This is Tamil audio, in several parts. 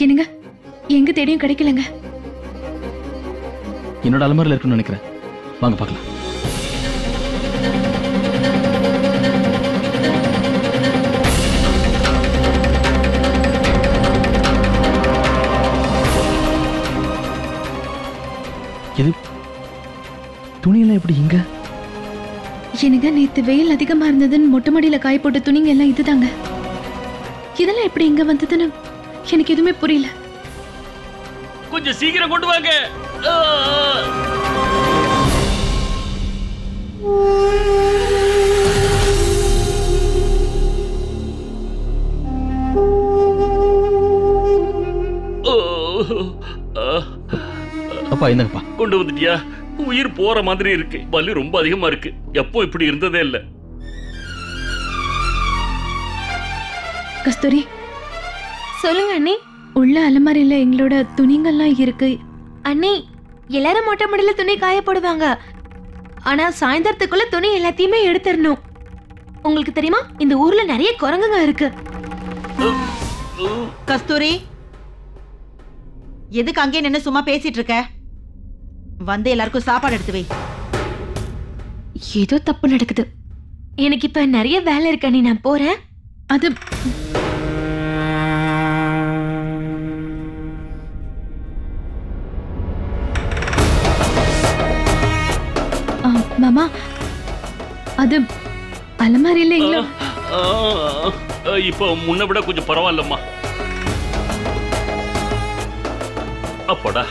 என்னங்க, எங்க தேடியும் கிடைக்கலங்க. என்னோட அலமாரில இருக்குன்னு நினைக்கிறேன். வாங்க பார்க்கலாம். இது துணியெல்லாம் எப்படி இங்க? என்னங்க, நேத்து வெயில் அதிகமா இருந்ததுன்னு மொட்டை மாடியில காய போட்ட துணிங்க எல்லாம் இதுதாங்க. இதெல்லாம் எப்படி இங்க வந்ததுன்னு எனக்கு எதுவுமே புரியல. கொஞ்சம் சீக்கிரம் கொண்டு வாங்க. அப்பா என்னப்பா கொண்டு வந்துட்டியா? உயிர் போற மாதிரி இருக்கு. வலி ரொம்ப அதிகமா இருக்கு. எப்போ இப்படி இருந்ததே இல்ல. கஸ்தூரி, சொல்லுங்க அண்ணி. உள்ள அலமாரியில எங்களோட துணிங்கெல்லாம் இருக்கு. அண்ணி, எல்லாரும் மொட்டை மாடியில துணி காய போடுவாங்க. ஆனா சாயந்தரத்துக்குள்ள துணி எல்லாத்தையுமே எடுத்துடணும். உங்களுக்கு தெரியுமா, இந்த ஊர்ல நிறைய குரங்குங்க இருக்கு. கஸ்தூரி, எதுக்கு அங்கே நின்னு சும்மா பேசிட்டு இருக்க? வந்து எல்லாருக்கும் சாப்பாடு எடுத்து வை. ஏதோ தப்பு நடக்குது. எனக்கு இப்ப நிறைய வேலை இருக்கு அண்ணி, நான் போறேன். அது மாமா, அது அலமாரியில எங்களோட இப்போ முன்ன விட கொஞ்சம் பரவாயில்லம்மா. அப்படா.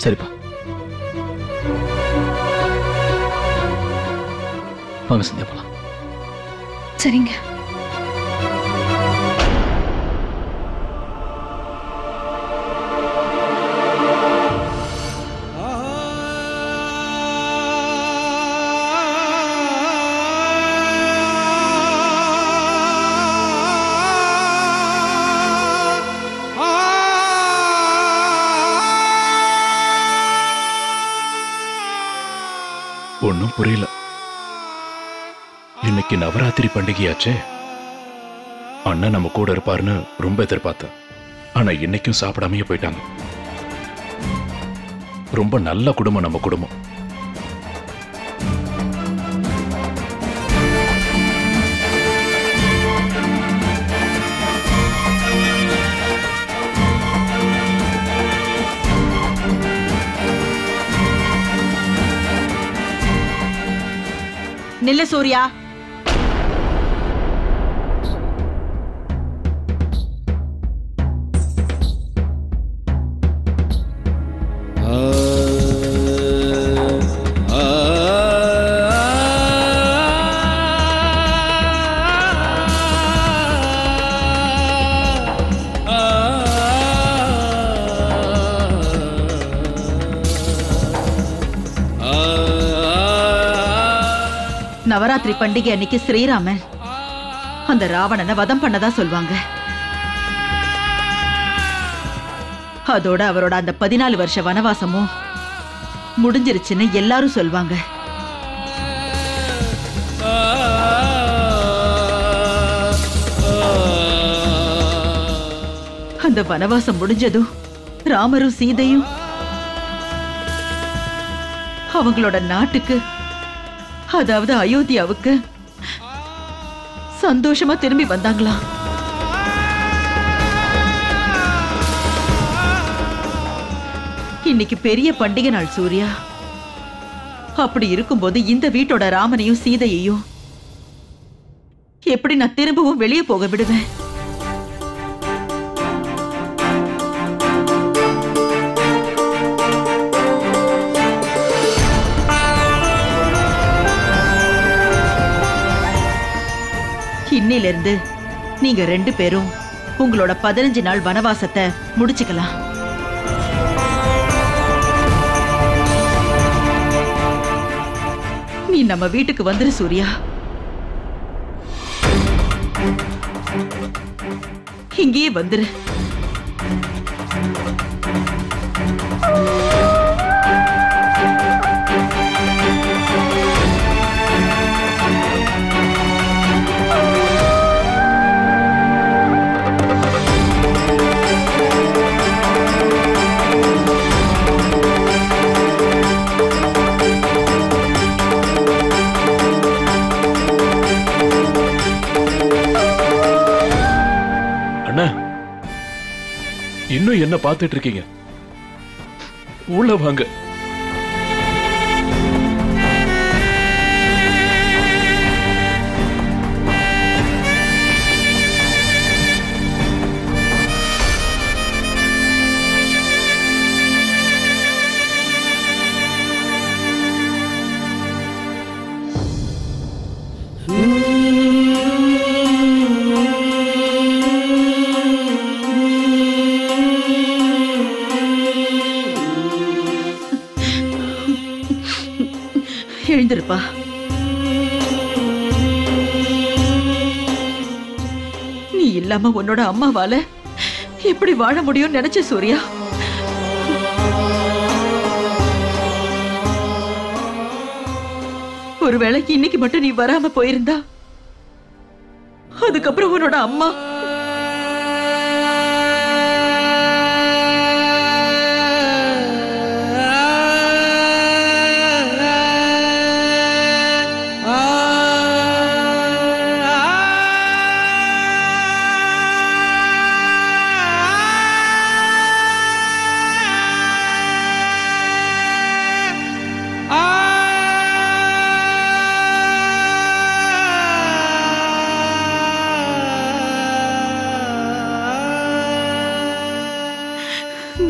சரிப்பா, வாங்க சந்தியா போலாம். சரிங்க. ஒன்னும் புரியல. இன்னைக்கு நவராத்திரி பண்டிகையாச்சே. அண்ணன் நம்ம கூட இருப்பாருன்னு ரொம்ப எதிர்பார்த்தேன். ஆனா இன்னைக்கும் சாப்பிடாமையே போயிட்டாங்க. ரொம்ப நல்ல குடும்பம் நம்ம குடும்பம். நில்லு சூர்யா. நவராத்திரி பண்டிகை அன்னைக்கு ஸ்ரீராமன் அந்த ராவணனை வதம் பண்ணதா சொல்வாங்க. அதோட அவரோட அந்த 14 வருஷ வனவாசமும் முடிஞ்சிருச்சுன்னு எல்லாரும் சொல்வாங்க. அந்த வனவாசம் முடிஞ்சதும் ராமரும் சீதையும் அவங்களோட நாட்டுக்கு, அதாவது அயோத்தியாவுக்கு சந்தோஷமா திரும்பி வந்தாங்களாம். இன்னைக்கு பெரிய பண்டிகை நாள் சூர்யா. அப்படி இருக்கும்போது இந்த வீட்டோட ராமனையும் சீதையையும் எப்படி நான் திரும்பவும் வெளியே போக விடுவேன்? இன்னிலிருந்து நீங்க 2 பேரும் உங்களோட 15 நாள் வனவாசத்தை முடிச்சுக்கலாம். நீ நம்ம வீட்டுக்கு வந்துரு சூர்யா. இங்கேயே வந்துரு. இன்னும் என்ன பார்த்துட்டு இருக்கீங்க? உள்ள வாங்க. எழுந்திருப்பா. நீ இல்லாம உன்னோட அம்மாவால எப்படி வாழ முடியும் நினைச்ச சூர்யா. ஒருவேளை இன்னைக்கு மட்டும் நீ வராம போயிருந்தா அதுக்கப்புறம் உன்னோட அம்மா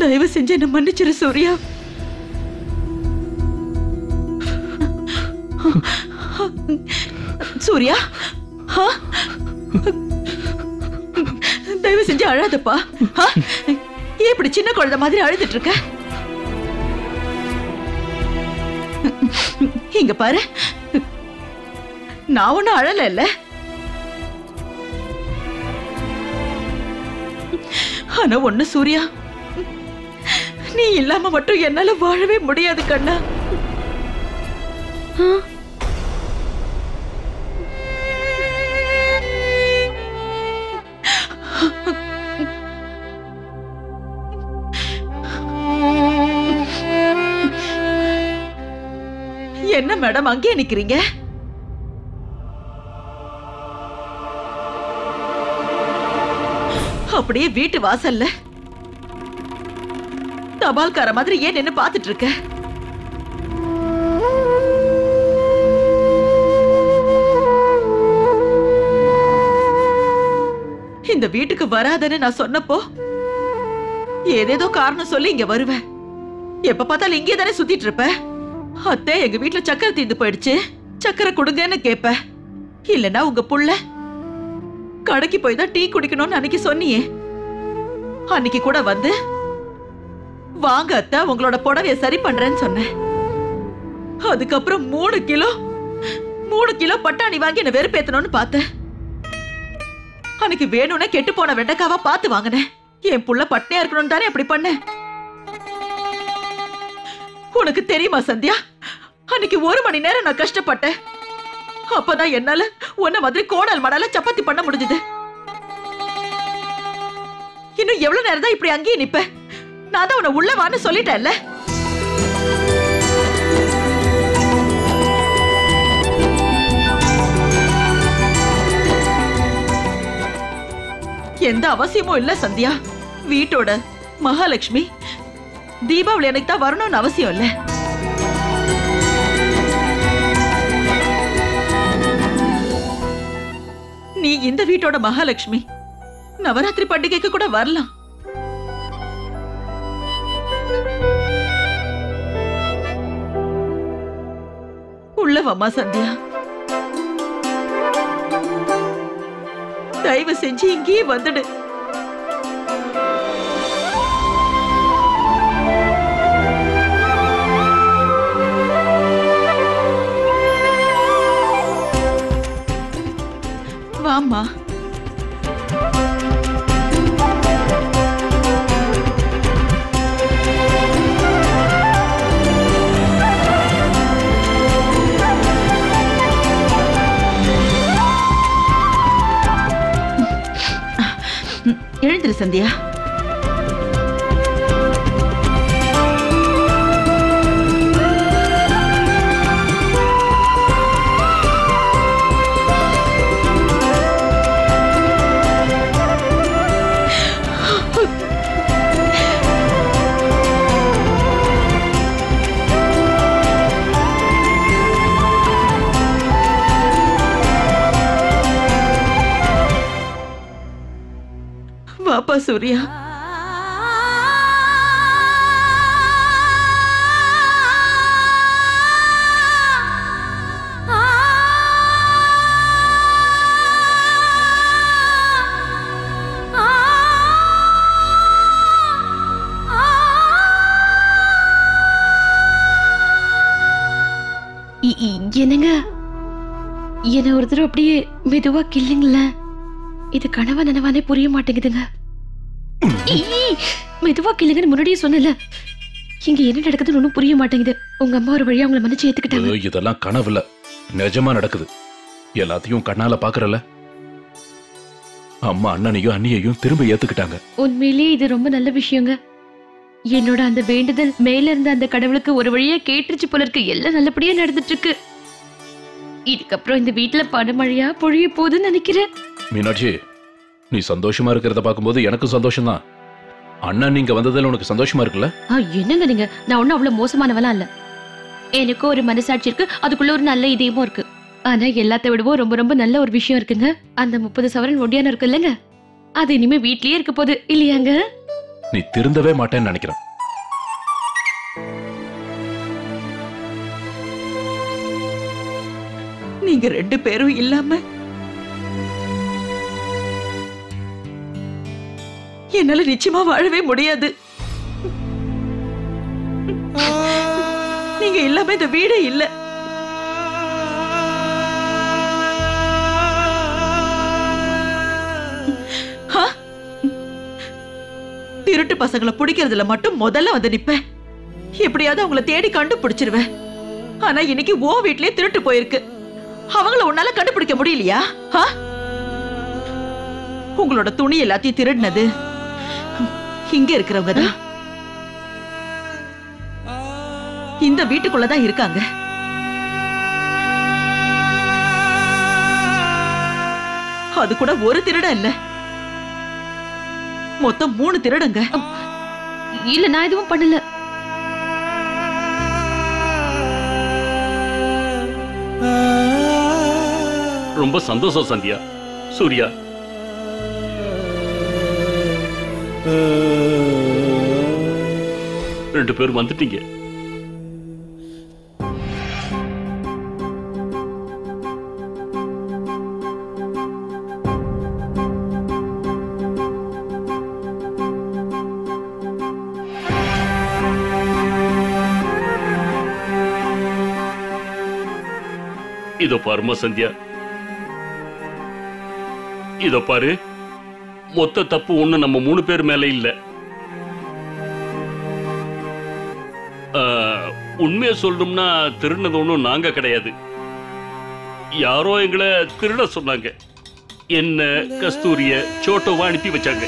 தயவு செஞ்சு என்ன மன்னிச்சிரு சூர்யா. சூர்யா, தயவு செஞ்சு அழாதப்பா. ஏன் இப்படி சின்ன குழந்தை மாதிரி அழுதுட்டு இருக்க? இங்க பாரு, நான் ஒண்ணும் அழல இல்ல. ஆனா ஒண்ணு சூர்யா, நீ இல்லாம மட்டும் என்னால வாழவே முடியாது கண்ணா. என்ன மேடம் அங்கே நிக்கிறீங்க? அப்படியே வீட்டு வாசல்ல தபால்கார மாதிரி ஏன் நின்னு பாத்துட்டு இருக்க? இந்த வீட்டுக்கு வராதன்னு நான் சொன்னப்போ ஏதேதோ காரணம் சொல்லி இங்க வருவேன். எப்ப பார்த்தாலும் இங்கே தானே சுத்திட்டு இருப்ப. அத்தை, எங்க வீட்டுல சக்கரை தீந்து போயிடுச்சு, சக்கரை கொடுங்கன்னு கேப்ப. இல்லன்னா உங்க புள்ள கடைக்கு போய் தான் டீ குடிக்கணும்னு அன்னைக்கு சொன்னியே. அன்னைக்கு கூட வந்து வாங்க அத்தை, உங்களோட புடவைய சரி பண்றேன்னு சொன்னேன். அதுக்கப்புறம் 3 கிலோ பட்டாணி வாங்கி என்ன வெறுப்பேத்தணும்னு பார்த்தேன். அன்னைக்கு வேணும்னே கெட்டு போன வெண்டைக்காவா பார்த்து வாங்கினேன். என் புள்ள பட்னியா இருக்கணும்னு தானே அப்படி பண்ண. உனக்கு தெரியுமா சந்தியா, அன்னைக்கு 1 மணி நேரம் நான் கஷ்டப்பட்டேன். அப்பதான் என்னால உன்ன மாதிரி கோணல் மடால சப்பாத்தி பண்ண முடிஞ்சது. இன்னும் எவ்வளவு நேரம் தான் இப்படி அங்கேயே நிப்ப? நான் தான் உன்னை உள்ள வான்னு சொல்லிட்டேன்ல. எந்த அவசியமும் இல்ல சந்தியா. வீட்டோட மகாலட்சுமி தீபாவளி எனக்கு தான் வரணும்னு அவசியம் இல்ல. நீ இந்த வீட்டோட மகாலட்சுமி. நவராத்திரி பண்டிகைக்கு கூட வரலாம். உள்ளவம்மா சந்தியா, தயவு செஞ்சு இங்கேயே வந்துடு. வாம்மா. எழுந்திரு சந்தியா. வாப்பா சூர்யா. என்னங்க, என்ன ஒரு தடவை அப்படியே மெதுவா கில்லுங்கள. இது கனவா நனவானே புரிய மாட்டேங்குதுங்க. மெதுவா கில்லுங்கன்னு முன்னாடியே சொன்னல. இங்க என்ன நடக்குதுன்னு ஒண்ணும் புரிய மாட்டேங்குது. உங்க அம்மா ஒரு வழியா உங்களை மன்னிச்சு ஏத்துக்கிட்டாங்க. இதெல்லாம் கனவுல நிஜமா நடக்குது. எல்லாத்தையும் கண்ணால பாக்குறல. அம்மா அண்ணனையும் அண்ணியையும் திரும்ப ஏத்துக்கிட்டாங்க. உண்மையிலேயே இது ரொம்ப நல்ல விஷயங்க. என்னோட அந்த வேண்டுதல் மேல இருந்த அந்த கடவுளுக்கு ஒரு வழியா கேட்டுருச்சு போல இருக்கு. எல்லாம் நல்லபடியா நடந்துட்டு இருக்கு. இதுக்கப்புறம் இந்த வீட்டுல பணமழையா பொழிய போகுதுன்னு நினைக்கிறேன். மீனாட்சி, நீ சந்தோஷமா இருக்கிறத பாக்கும்போது எனக்கும் சந்தோஷம் தான். அண்ணன் நீங்க வந்ததுல உனக்கு சந்தோஷமா இருக்குல்ல? என்னங்க நீங்க, நான் ஒன்னும் அவ்வளவு மோசமானவெல்லாம் இல்ல. எனக்கும் ஒரு மனசாட்சி இருக்கு, அதுக்குள்ள ஒரு நல்ல இதயமும் இருக்கு. ஆனா எல்லாத்த விடவும் ரொம்ப ரொம்ப நல்ல ஒரு விஷயம் இருக்குங்க. அந்த 30 சவரன் ஒண்டியான இருக்கு இல்லங்க, அது இனிமே வீட்லயே இருக்க போகுது இல்லையாங்க? நீ திருந்தவே மாட்டேன்னு நினைக்கிறேன். நீங்க 2 பேரும் இல்லாம என்னால நிச்சயமா வாழவே முடியாது. நீங்க இல்லாம இந்த வீடே இல்ல. திருட்டு பசங்களை பிடிக்கிறதுல மட்டும் முதல்ல வந்து நிப்பேன். எப்படியாவது அவங்கள தேடி கண்டுபிடிச்சிருவேன். ஆனா இன்னைக்கு ஓ வீட்லயே திருட்டு போயிருக்கு. அவங்கள உன்னால கண்டுபிடிக்க முடியலையா? உங்களோட துணி எல்லாத்தையும் திருடினது இங்க இருக்கிறவங்க தான். இந்த வீட்டுக்குள்ளதான் இருக்காங்க. அது கூட ஒரு திருட இல்ல, மொத்தம் 3 திருடங்க. இல்ல, நான் எதுவும் பண்ணல. ரொம்ப சந்தோஷம் சந்தியா. சூர்யா, ரெண்டு பேரும் வந்துட்டீங்க. இதோ பாருமா சந்தியா, இதோ பாரு, மொத்த தப்பு ஒண்ணு நம்ம 3 பேர் மேல இல்ல. உண்மையை சொல்லணும்னா திருடினது ஒண்ணும் நாங்க கிடையாது. யாரோ எங்களை திருட சொன்னாங்க. என்ன, கஸ்தூரிய, சோட்டோவா அனுப்பி வச்சாங்க.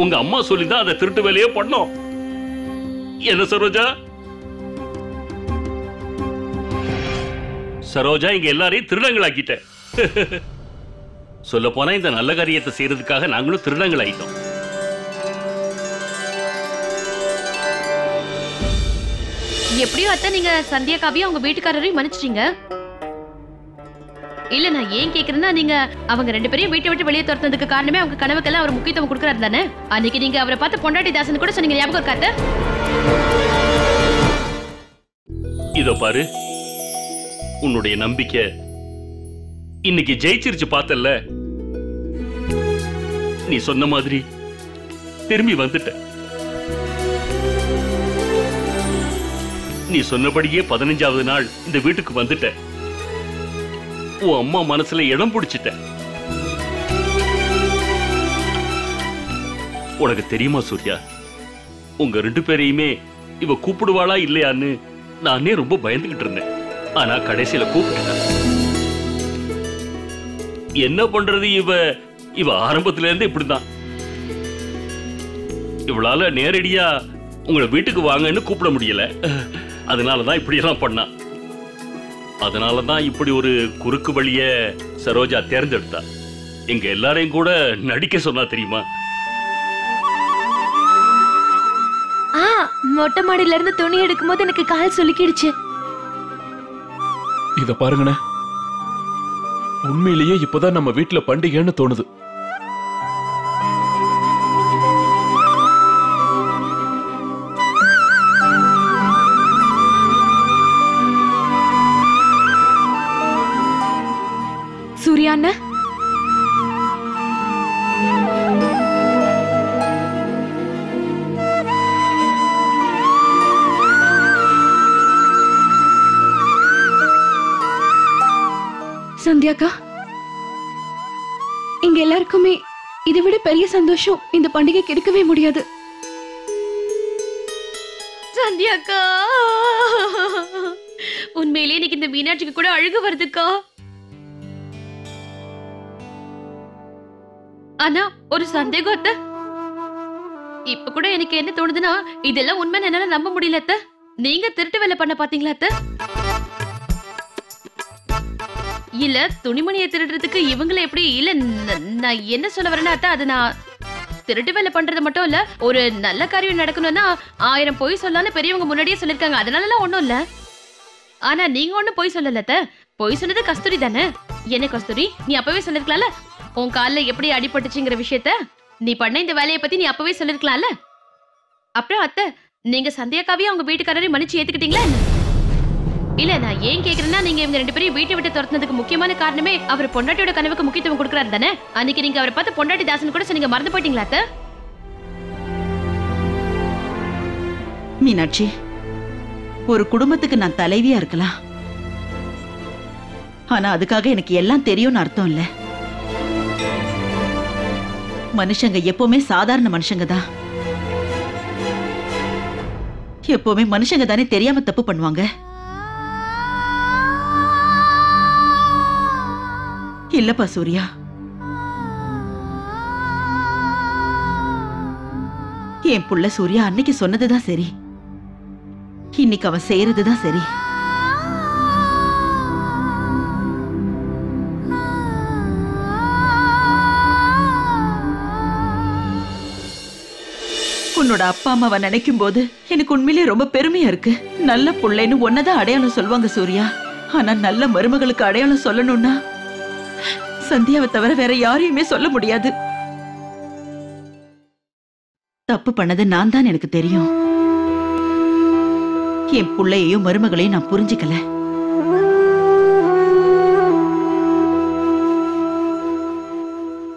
உங்க அம்மா சொல்லிதான் அதை திருட்டு வேலையே பண்ணோம். என்ன சரோஜா? சரோஜா, இங்க எல்லாரையும் திருடங்களாக்கிட்ட. சொல்ல போனா இந்த நல்ல காரியத்தை செய்யறதுக்காக நாங்களும் திருடங்கள் ஆயிட்டோம். எப்படியோ அத்தை, நீங்க சந்தியாக்காவையும் அவங்க வீட்டுக்காரரையும் மன்னிச்சிட்டீங்க. இல்ல, நான் ஏன் கேக்குறேன்னா, நீங்க அவங்க 2 பேரையும் வீட்டை விட்டு வெளியே துரத்துறதுக்கு காரணமே அவங்க கனவுக்கெல்லாம் அவர் முக்கியத்துவம் கொடுக்கறாரு தானே. அன்னைக்கு நீங்க அவரை பார்த்து பொண்டாட்டி தாசன் கூட சொன்னீங்க, ஞாபகம் இருக்காத்த? இதோ பாரு, உன்னுடைய நம்பிக்கை இன்னைக்கு ஜெயிச்சிருச்சு. பார்த்தல்ல, நீ சொன்ன மாதிரி திரும்பி வந்துட்ட. நீ சொன்னபடியே 15வது நாள் இந்த வீட்டுக்கு வந்துட்ட. உன் அம்மா மனசுல இடம் பிடிச்சிட்ட. உனக்கு தெரியுமா சூர்யா, உங்க 2 பேரையுமே இவ கூப்பிடுவாளா இல்லையான்னு நானே ரொம்ப பயந்துகிட்டு இருந்தேன். ஆனா கடைசியில கூப்பிட்டேன். என்ன பண்றது, இவ ஆரம்பத்துல இருந்து இப்படிதான். இவளால நேரடியா உங்களை வீட்டுக்கு வாங்கன்னு கூப்பிட முடியல. அதனாலதான் இப்படி எல்லாம் பண்ணா. அதனாலதான் இப்படி ஒரு குறுக்கு வழிய சரோஜா தேர்ந்தெடுத்தா. எங்க எல்லாரையும் கூட நடிக்க சொன்னா தெரியுமா? மொட்டை மாடியில இருந்து துணி எடுக்கும் போது எனக்கு கால் சுலுக்கிடுச்சு. இத பாருங்கண்ணே, உண்மையிலேயே இப்பதான் நம்ம வீட்டுல பண்டிகைன்னு தோணுது. சந்தியாக்கா, இங்க எல்லாருக்குமே இதை விட பெரிய சந்தோஷம் இந்த பண்டிகைக்கு இருக்கவே முடியாது. சந்தியாக்கா, உண்மையிலேயே இன்னைக்கு இந்த மீனாட்சிக்கு கூட அழுகு வருதுக்கா. ஆனா ஒரு சந்தேகம் அத்தை, இப்ப கூட எனக்கு என்ன தோணுதுன்னா, இதெல்லாம் உண்மை என்னால நம்ப முடியல அத்தை. நீங்க திருட்டு வேலை பண்ண பாத்தீங்களா அத்தை? இல்ல துணிமணியை திருடுறதுக்கு இவங்களை எப்படி இல்ல? நான் என்ன சொல்ல வரேன்னா அத்தை, அது நான் திருட்டு வேலை பண்றது மட்டும் இல்ல, ஒரு நல்ல காரியம் நடக்கணும்னா 1000 பொய் சொல்லலாம்னு பெரியவங்க முன்னாடியே சொல்லிருக்காங்க. அதனாலலாம் ஒண்ணும் இல்ல. ஆனா நீங்க ஒண்ணும் பொய் சொல்லல அத்தை. பொய் சொன்னது கஸ்தூரி தானே. என்ன கஸ்தூரி, நீ அப்பவே சொல்லிருக்கலாம்ல, உன் கால்ல எப்படி அடிபட்டுச்சுங்கிற விஷயத்த, நீ பண்ண இந்த வேலையை பத்தி நீ அப்பவே சொல்லிருக்கலாம்ல. அப்புறம் அத்தை, நீங்க சந்தியாக்காவையும் அவங்க வீட்டுக்காரரையும் மன்னிச்சு ஏத்துக்கிட்டீங்களா என்ன? இல்ல, நான் ஏன் கேக்குறேன்னா, நீங்க இவங்க 2 பேரையும் வீட்டை விட்டு துரத்துனதுக்கு முக்கியமான காரணமே அவர் பொண்டாட்டியோட கனவுக்கு முக்கியத்துவம் கொடுக்கறாரு தானே. அன்னைக்கு நீங்க அவரை பார்த்து பொண்டாட்டி தாசன் கூட சொன்னீங்க, மறந்து போயிட்டீங்களா அத்தை? மீனாட்சி, ஒரு குடும்பத்துக்கு நான் தலைவியா இருக்கலாம், ஆனா அதுக்காக எனக்கு எல்லாம் தெரியும்னு அர்த்தம் இல்ல. மனுஷங்க எப்பவுமே சாதாரண மனுஷங்க தான். எப்பவுமே மனுஷங்க தானே தெரியாம தப்பு பண்ணுவாங்க. இல்லப்பா சூர்யா, என் புள்ள சூர்யா அன்னைக்கு சொன்னதுதான் சரி, இன்னைக்கு அவன் செய்யறதுதான் சரி. உன்னோட அப்பா அம்மாவை நினைக்கும் போது எனக்கு உண்மையிலே ரொம்ப பெருமையா இருக்கு. நல்ல புள்ளைன்னு ஒன்னதான் அடையாளம் சொல்லுவாங்க சூர்யா. ஆனா நல்ல மருமகளுக்கு அடையாளம் சொல்லணும்னா சந்தியாவை தவிர வேற யாரையுமே சொல்ல முடியாது. தப்பு பண்ணது நான் தான் எனக்கு தெரியும். என் புள்ளையையும் மருமகளையும் நான் புரிஞ்சுக்கல.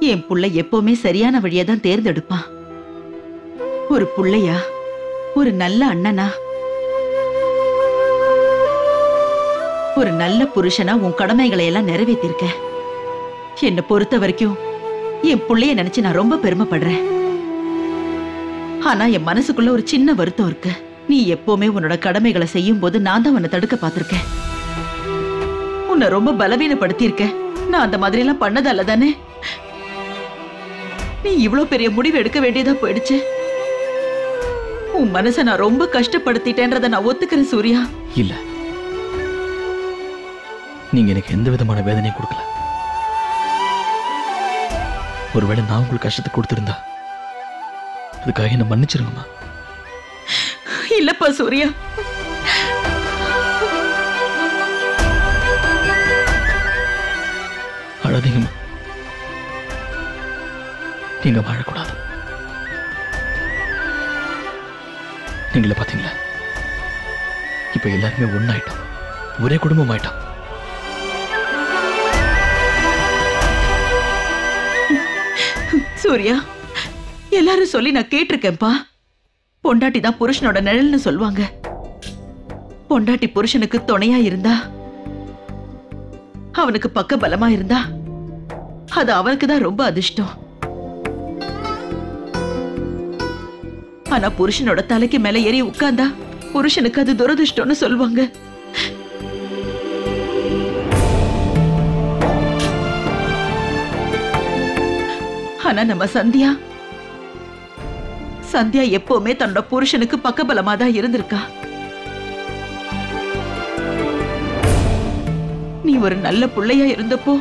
என் புள்ளை எப்பவுமே சரியான வழியை தான் தேர்ந்தெடுப்பான். ஒரு புள்ளையா, ஒரு நல்ல அண்ணனா, ஒரு நல்ல புருஷனா உன் கடமைகளை எல்லாம் நிறைவேற்றிருக்க. என்னை பொறுத்த வரைக்கும் என் புள்ளைய நினைச்சு நான் ரொம்ப பெருமைப்படுறேன். ஆனா என் மனசுக்குள்ள ஒரு சின்ன வருத்தம் இருக்கு. நீ எப்பவுமே உன்னோட கடமைகளை செய்யும் போது நான் தான் உன்னை தடுக்க பார்த்திருக்கேன். உன்னை ரொம்ப பலவீனப்படுத்தி இருக்க. நான் அந்த மாதிரி எல்லாம் பண்ணதால தானே நீ இவ்வளவு பெரிய முடிவு எடுக்க வேண்டியதா போயிடுச்சு. உன் மனசை நான் ரொம்ப கஷ்டப்படுத்திட்டேன்றத நான் ஒத்துக்கிறேன் சூர்யா. இல்ல, நீங்க எனக்கு எந்த விதமான வேதனையும் கொடுக்கல. ஒருவேளை நான் உங்களுக்கு கஷ்டத்தை கொடுத்திருந்தா அதுக்காக என்ன மன்னிச்சிருங்கம்மா. இல்லப்பா சூர்யா, அழாதீங்கம்மா. நீங்க வாழக்கூடாது. நீங்கள பாத்தீங்களா, இப்ப எல்லாருமே ஒன்னாயிட்டோம், ஒரே குடும்பம் ஆயிட்டோம். சூர்யா, எல்லாரும் சொல்லி நான் கேட்டிருக்கேன்பா. பொண்டாட்டி தான் புருஷனோட நிழல்னு சொல்லுவாங்க. பொண்டாட்டி புருஷனுக்கு துணையா இருந்தா, அவனுக்கு பக்க பலமா இருந்தா, அது அவனுக்கு தான் ரொம்ப அதிர்ஷ்டம். ஆனா புருஷனோட தலைக்கு மேல ஏறி உட்கார்ந்தா புருஷனுக்கு அது துரதிர்ஷ்டம்னு சொல்லுவாங்க. ஆனா நம்ம சந்தியா எப்பவுமே தன்னோட புருஷனுக்கு பக்கபலமா தான் இருந்திருக்கா. நீ ஒரு நல்ல புள்ளையா இருந்தப்போ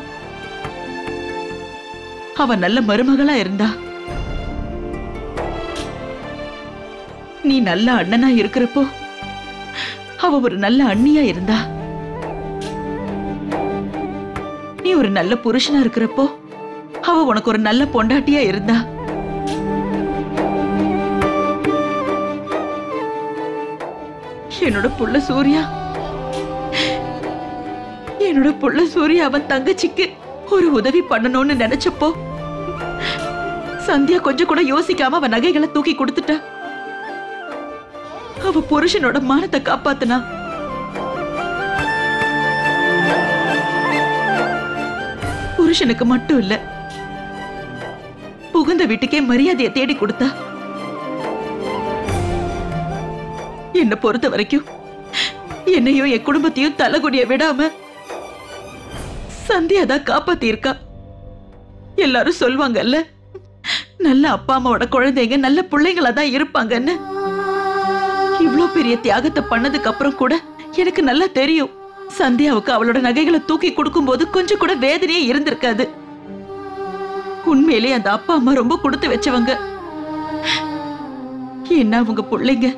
அவ நல்ல மருமகளா இருந்தா. நீ நல்ல அண்ணனா இருக்கிறப்போ அவ ஒரு நல்ல அண்ணியா இருந்தா. நீ ஒரு நல்ல புருஷனா இருக்கிறப்போ அவ உனக்கு ஒரு நல்ல பொண்டாட்டியா இருந்தா. என்னோட புள்ள சூர்யா அவன் தங்கச்சிக்கு ஒரு உதவி பண்ணணும்னு நினைச்சப்போ சந்தியா கொஞ்சம் கூட யோசிக்காம அவன் நகைகளை தூக்கி கொடுத்துட்டா. அவ புருஷனோட மானத்தை காப்பாத்துனா. புருஷனுக்கு மட்டும் இல்ல, புகுந்த வீட்டுக்கே மரியாதையை தேடி கொடுத்தா. என்ன பொறுத்த வரைக்கும் என்னையும் என் குடும்பத்தையும் தலைகுடிய விடாம சந்தியா தான் காப்பாத்தி இருக்கா. எல்லாரும் சொல்வாங்கல்ல, நல்ல அப்பா அம்மாவோட குழந்தைங்க நல்ல பிள்ளைங்களா தான் இருப்பாங்கன்னு. இவ்ளோ பெரிய தியாகத்தை பண்ணதுக்கு அப்புறம் கூட எனக்கு நல்லா தெரியும், சந்தியாவுக்கு அவளோட நகைகளை தூக்கி கொடுக்கும் போது கொஞ்சம் கூட வேதனையே இருந்திருக்காது. உண்மையிலே அந்த அப்பா அம்மா ரொம்ப கொடுத்து வச்சவங்க. என்ன அவங்க பிள்ளைங்க,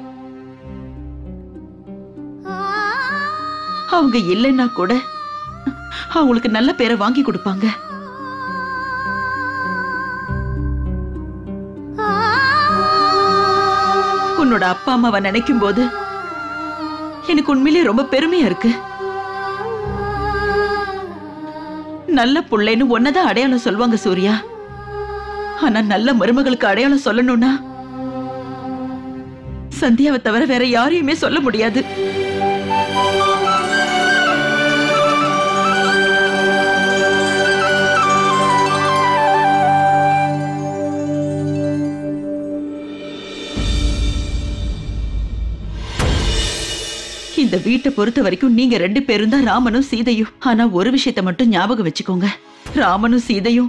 அவங்க இல்லைன்னா கூட அவங்களுக்கு நல்ல பேரை வாங்கி கொடுப்பாங்க. உன்னோட அப்பா அம்மாவை நினைக்கும் போது எனக்கு உண்மையிலே ரொம்ப பெருமையா இருக்கு. நல்ல புள்ளைன்னு ஒன்னதான் அடையாளம் சொல்வாங்க சூர்யா. ஆனா நல்ல மருமகளுக்கு அடையாளம் சொல்லணும்னா சந்தியாவை தவிர வேற யாரையுமே சொல்ல முடியாது. இந்த வீட்டை பொறுத்த வரைக்கும் நீங்க 2 பேரும் தான் ராமனும் சீதையும். ஆனா ஒரு விஷயத்தை மட்டும் ஞாபகம் வச்சுக்கோங்க, ராமனும் சீதையும்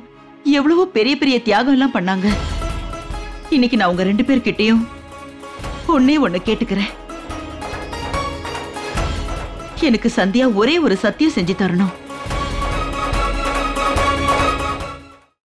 எவ்வளவோ பெரிய பெரிய தியாகம் எல்லாம் பண்ணாங்க. இன்னைக்கு நான் உங்க 2 பேர்கிட்டயும் ஒண்ணே ஒண்ணு கேட்டுக்கிறேன். எனக்கு சந்தியா ஒரே ஒரு சத்தியம் செஞ்சு தரணும்.